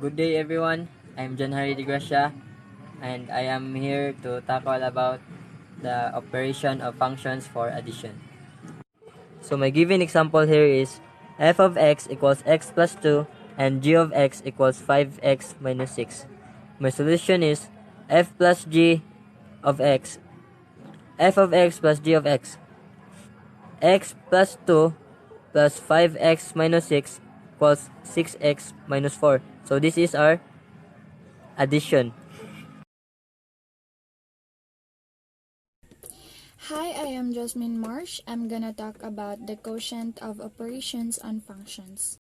Good day everyone, I'm John Harry de Gracia and I am here to tackle about the operation of functions for addition. So my given example here is f of x equals x plus 2 and g of x equals 5x minus 6. My solution is f plus g of x, f of x plus g of x plus 2 plus 5x minus 6 equals 6x minus 4. So this is our addition. Hi, I am Jasmine Marsh. I'm gonna talk about the quotient of operations on functions.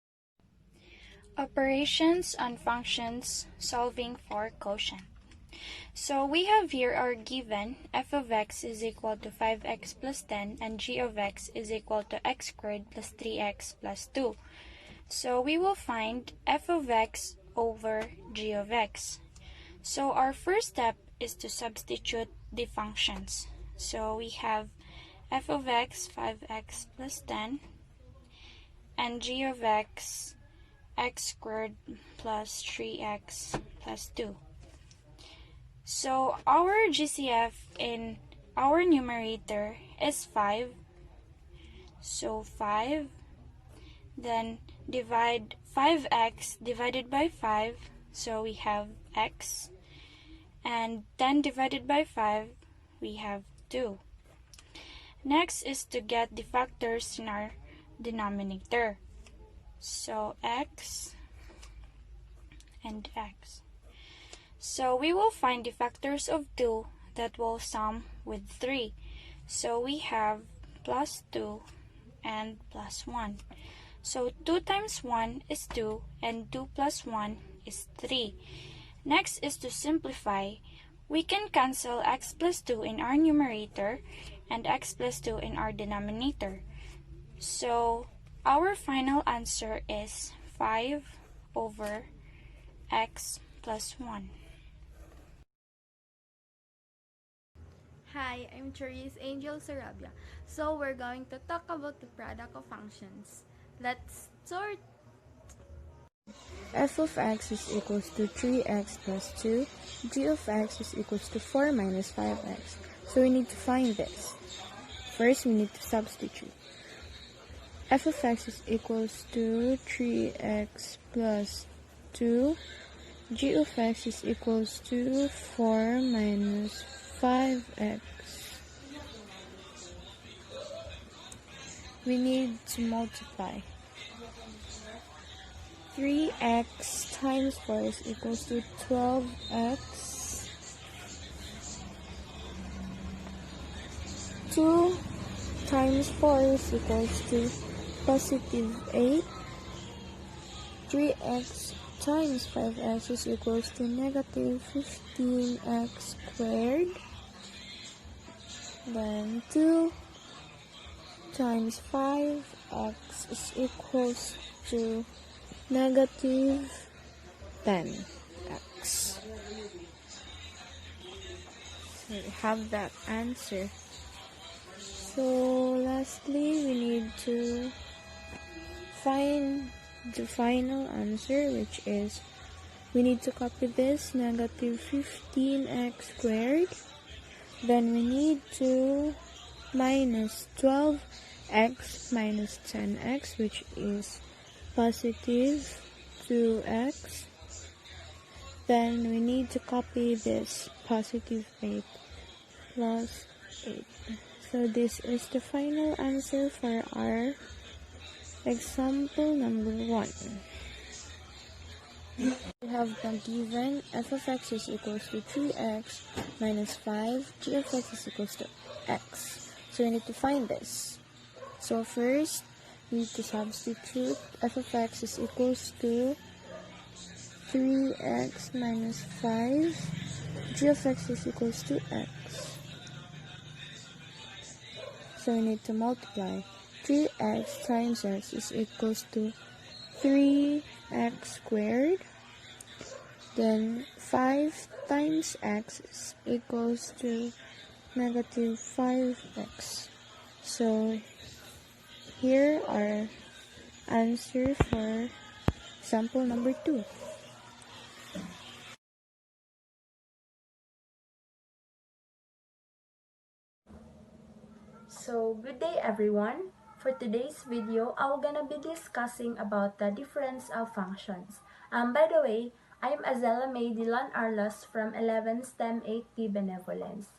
Operations on functions solving for quotient. So we have here our given f of x is equal to 5x plus 10 and g of x is equal to x squared plus 3x plus 2. So we will find f of x over g of x. So our first step is to substitute the functions. So we have f of x 5x plus 10 and g of x x squared plus 3x plus 2. So our GCF in our numerator is 5. So 5, then divide 5x divided by 5, so we have x, and 10 divided by 5, we have 2. Next is to get the factors in our denominator. So x and x. So we will find the factors of 2 that will sum with 3. So we have plus 2 and plus 1. So 2 times 1 is 2 and 2 plus 1 is 3. Next is to simplify. We can cancel x plus 2 in our numerator and x plus 2 in our denominator. So our final answer is 5 over x plus 1. Hi, I'm Charisse Angel Sarabia. So we're going to talk about the product of functions. Let's sort. f of x is equals to 3x plus 2, g of x is equals to 4 minus 5x. So we need to find this. First, we need to substitute. f of x is equals to 3x plus 2, g of x is equals to 4 minus 5x. We need to multiply. 3x times 4 is equals to 12x. 2 times 4 is equals to positive 8. 3x times 5x is equals to negative 15x squared. Then 2 times 5x is equals to negative 10x. So we have that answer. So lastly, we need to find the final answer, which is we need to copy this negative 15x squared. Then we need to minus 12x minus 10x, which is positive 2x. Then we need to copy this positive 8 plus 8. So this is the final answer for our example number 1. We have the given f of x is equals to 3x minus 5, g of x is equals to x. So we need to find this. So first, we need to substitute. F of x is equals to 3x minus 5, g of x is equals to x. So we need to multiply. 3x times x is equals to 3x squared. Then 5 times x is equals to negative 5x. So here are answer for sample number 2. So, good day everyone. For today's video, I'm gonna be discussing about the difference of functions. By the way, I'm Aziella delan Arlos from 11 STEM 8P Benevolence.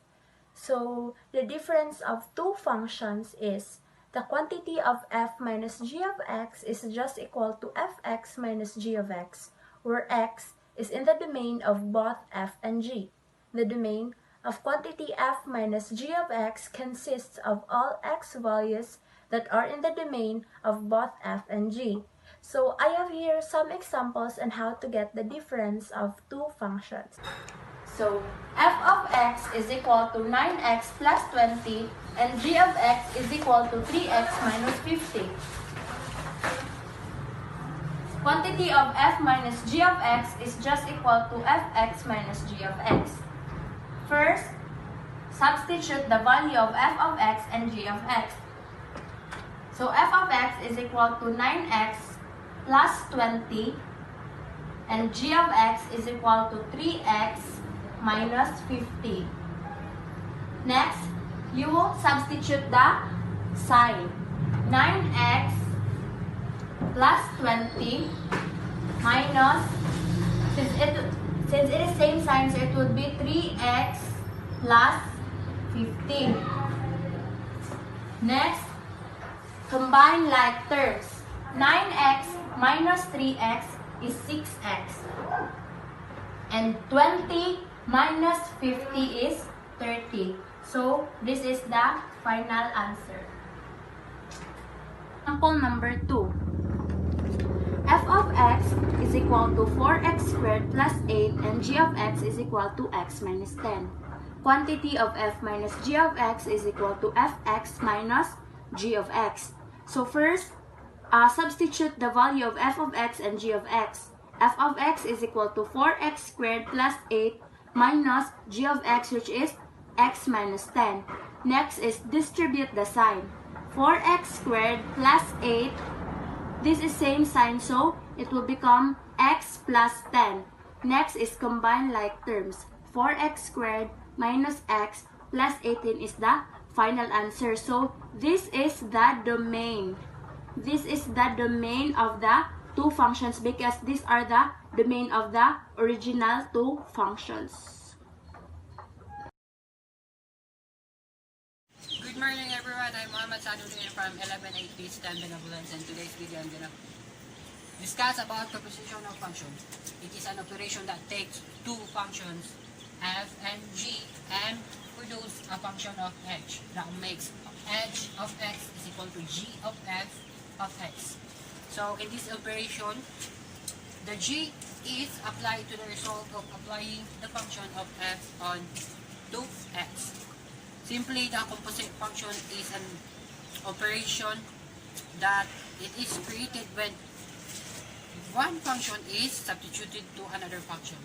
So, the difference of two functions is the quantity of f minus g of x is just equal to fx minus g of x, where x is in the domain of both f and g. The domain of quantity f minus g of x consists of all x values that are in the domain of both f and g. So I have here some examples on how to get the difference of two functions. So f of x is equal to 9x plus 20 and g of x is equal to 3x minus 50. Quantity of f minus g of x is just equal to fx minus g of x. First, substitute the value of f of x and g of x. So f of x is equal to 9x plus 20 and g of x is equal to 3x minus 50. Next, you will substitute the sign. 9x plus 20 minus, since it is same sign, so it would be 3x plus 15. Next, combine like terms. 9x minus 3x is 6x. And 20 minus 50 is 30. So, this is the final answer. Example number 2. f of x is equal to 4x squared plus 8 and g of x is equal to x minus 10. Quantity of f minus g of x is equal to fx minus g of x. So first, substitute the value of f of x and g of x. f of x is equal to 4x squared plus 8 minus g of x, which is x minus 10. Next is distribute the sign. 4x squared plus 8, this is same sign, so it will become x plus 10. Next is combine like terms. 4x squared minus x plus 18 is the final answer. So this is the domain. This is the domain of the two functions because these are the domain of the original two functions. Good morning everyone, I'm Mohammad Saadoden from 11-8 STEM Benevolence, and today's video I'm gonna discuss about proposition of function. It is an operation that takes two functions f and g and produce a function of h that makes h of x is equal to g of f of x. So in this operation, the g is applied to the result of applying the function of f on 2x. Simply, the composite function is an operation that it is created when one function is substituted to another function.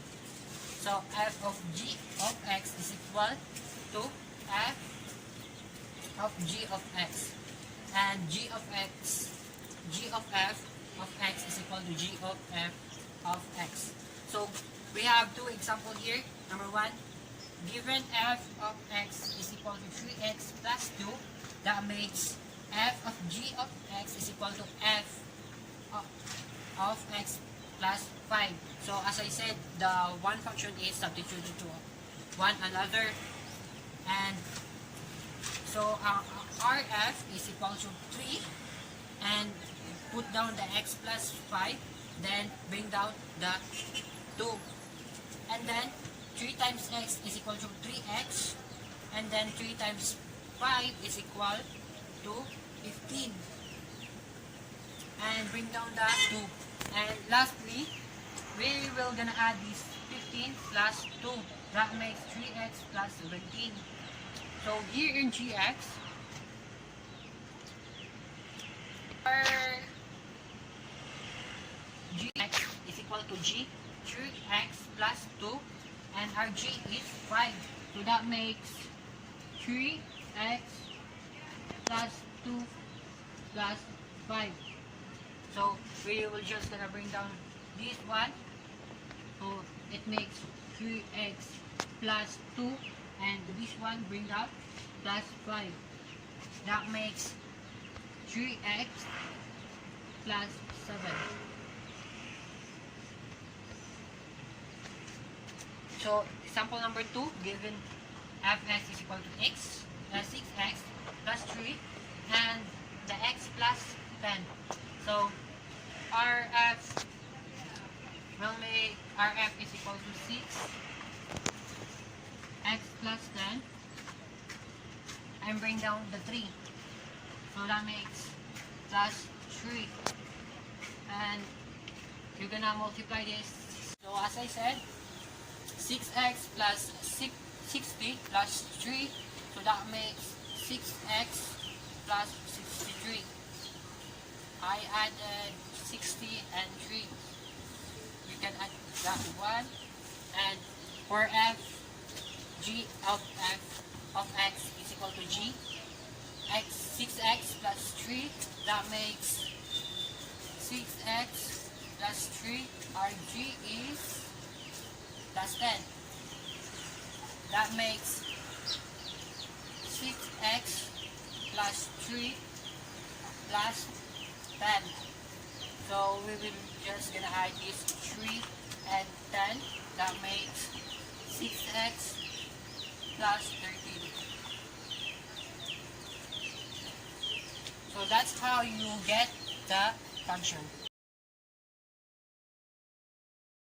So f of g of x is equal to f of g of x, and g of f of x is equal to g of f of x. So we have two examples here. Number one, given f of x is equal to 3x plus 2, that makes f of g of x is equal to f of x plus 5. So as I said, the one function is substituted to one another, and so rf is equal to 3, and put down the x plus 5, then bring down the 2, and then 3 times x is equal to 3x, and then 3 times 5 is equal to 15, and bring down the 2. And lastly, we will gonna add this 15 plus 2, that makes 3x plus 17. So here in gx, our gx is equal to g 3x plus 2, and our g is 5. So that makes 3x plus 2 plus 5. So we will just gonna bring down this one. So it makes 3x plus 2, and this one bring out plus 5. That makes 3x plus 7. So, example number 2, given fx is equal to 6x plus 3, and the x plus 10. So, Rf will make Rf is equal to 6x plus 10, and bring down the 3. So that makes plus 3. And you're gonna multiply this. So as I said, 6x plus 60 plus 3. So that makes 6x plus 63. I added 60 and 3. You can add that 1. And for f, g of x is equal to g. 6x plus 3, that makes 6x plus 3, our g is plus 10. That makes 6x plus 3 plus 10. So we will just gonna add this 3 and 10. That makes 6x plus 13. So that's how you get the function.